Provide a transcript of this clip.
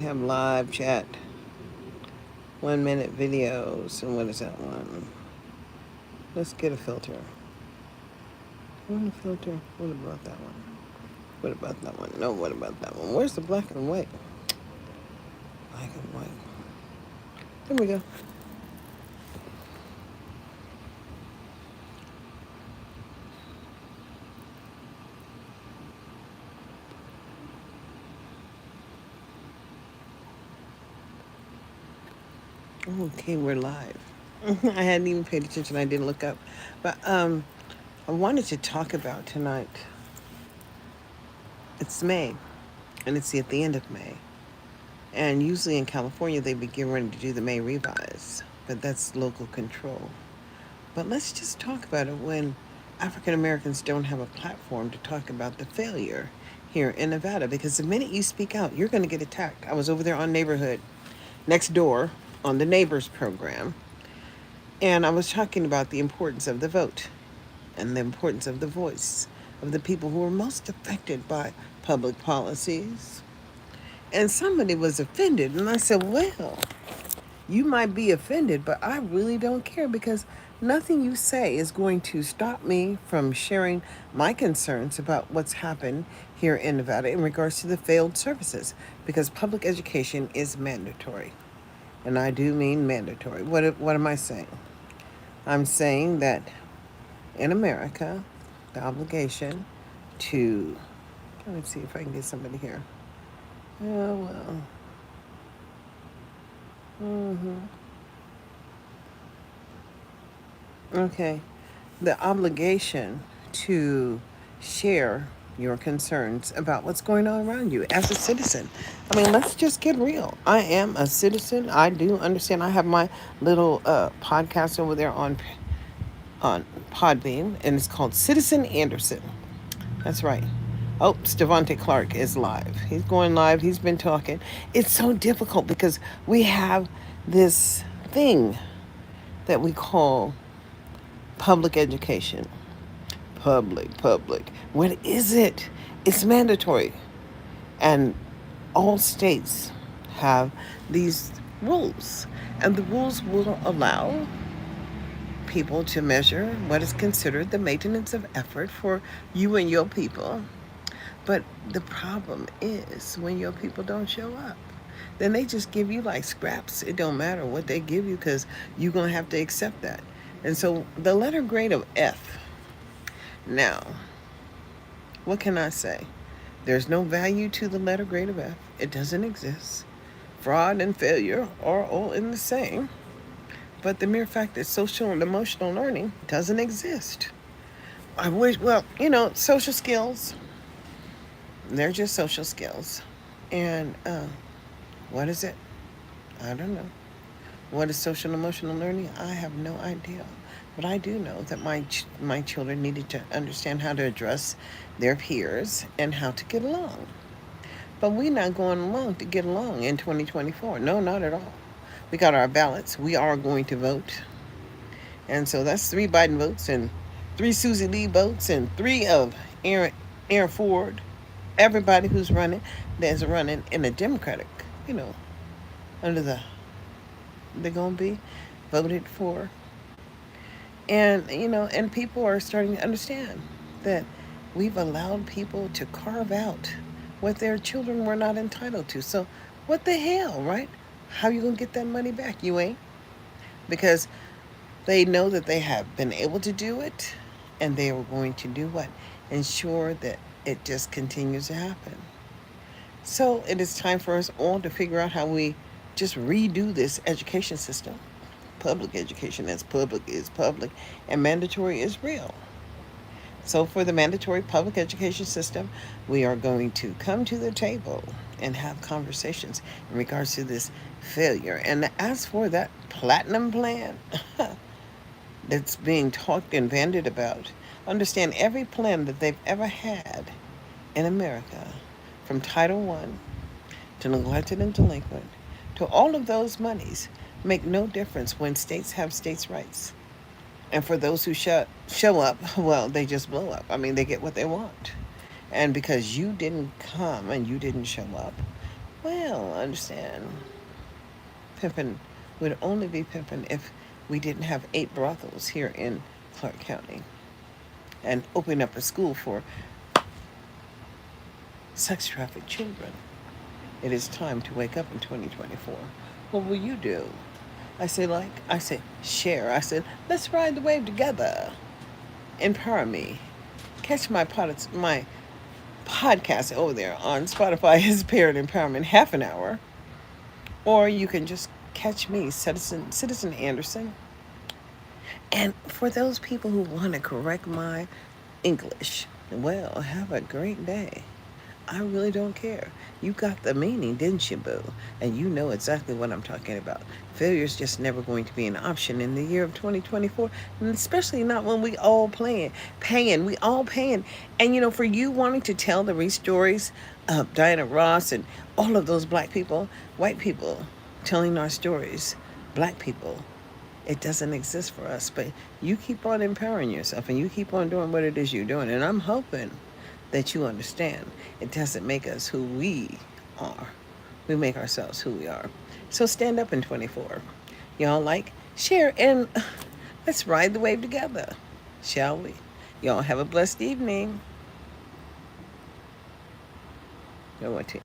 Have live chat, 1 minute videos, and what is that one? Let's get a filter. I want a filter. What about that one? What about that one? No, what about that one? Where's the black and white? Black and white. There we go. Okay, we're live. I hadn't even paid attention. I didn't look up. But I wanted to talk about tonight. It's May, and it's at the end of May. And usually in California, they begin ready to do the May revise, but that's local control. But let's just talk about it when African Americans don't have a platform to talk about the failure here in Nevada. Because the minute you speak out, you're going to get attacked. I was over there on Neighborhood next door on the Neighbors program, and I was talking about the importance of the vote and the importance of the voice of the people who are most affected by public policies. And somebody was offended, and I said, well, you might be offended, but I really don't care because nothing you say is going to stop me from sharing my concerns about what's happened here in Nevada in regards to the failed services because public education is mandatory. And I do mean mandatory. What am I saying? I'm saying that in America, the obligation to, let me see if I can get somebody here. Oh, well. Mm-hmm. Okay. The obligation to share your concerns about what's going on around you as a citizen. I mean, let's just get real. I am a citizen. I do understand. I have my little podcast over there on Podbean, and it's called Citizen Anderson. That's right. Oh, Stevante Clark is live. He's going live. He's been talking. It's so difficult because we have this thing that we call public education. Public. What is it? It's mandatory. And all states have these rules. And the rules will allow people to measure what is considered the maintenance of effort for you and your people. But the problem is when your people don't show up, then they just give you like scraps. It don't matter what they give you because you're going to have to accept that. And so the letter grade of F. Now, what can I say? There's no value to the letter grade of F. It doesn't exist. Fraud and failure are all in the same. But the mere fact that social and emotional learning doesn't exist. I wish, well, social skills, they're just social skills. And what is it? I don't know. What is social and emotional learning? I have no idea. But I do know that my children needed to understand how to address their peers and how to get along. But we're not going along to get along in 2024. No, not at all. We got our ballots. We are going to vote. And so that's 3 Biden votes and 3 Susie Lee votes and 3 of Aaron Ford. Everybody who's running, that's running in a Democratic, under they're going to be voted for. And people are starting to understand that we've allowed people to carve out what their children were not entitled to. So what the hell, right? How you going to get that money back? You ain't. Because they know that they have been able to do it, and they are going to do what? Ensure that it just continues to happen. So it is time for us all to figure out how we just redo this education system. Public education, as public is public, and mandatory is real. So for the mandatory public education system, we are going to come to the table and have conversations in regards to this failure. And as for that platinum plan that's being talked and bandied about, understand every plan that they've ever had in America, from Title I to neglected and delinquent, to all of those monies, make no difference when states have states' rights. And for those who show up, well, they just blow up. I mean, they get what they want. And because you didn't come and you didn't show up, Well, I understand. Pimping would only be pimping if we didn't have 8 brothels here in Clark County and open up a school for sex trafficked children. It is time to wake up in 2024. What will you do? I say, share. I said, let's ride the wave together. Empower me. Catch my podcast over there on Spotify, His Parent Empowerment, half an hour. Or you can just catch me, Citizen Anderson. And for those people who want to correct my English, well, have a great day. I really don't care. You got the meaning, didn't you, boo? And you know exactly what I'm talking about. Failure is just never going to be an option in the year of 2024, and especially not when we all we all paying. And you know, for you wanting to tell the stories of Diana Ross and all of those black people, white people telling our stories, black people, it doesn't exist for us. But you keep on empowering yourself and you keep on doing what it is you're doing. And I'm hoping that you understand it doesn't make us who we are. We make ourselves who we are. So stand up in 24. Y'all like, share, and let's ride the wave together, shall we? Y'all have a blessed evening. I want to.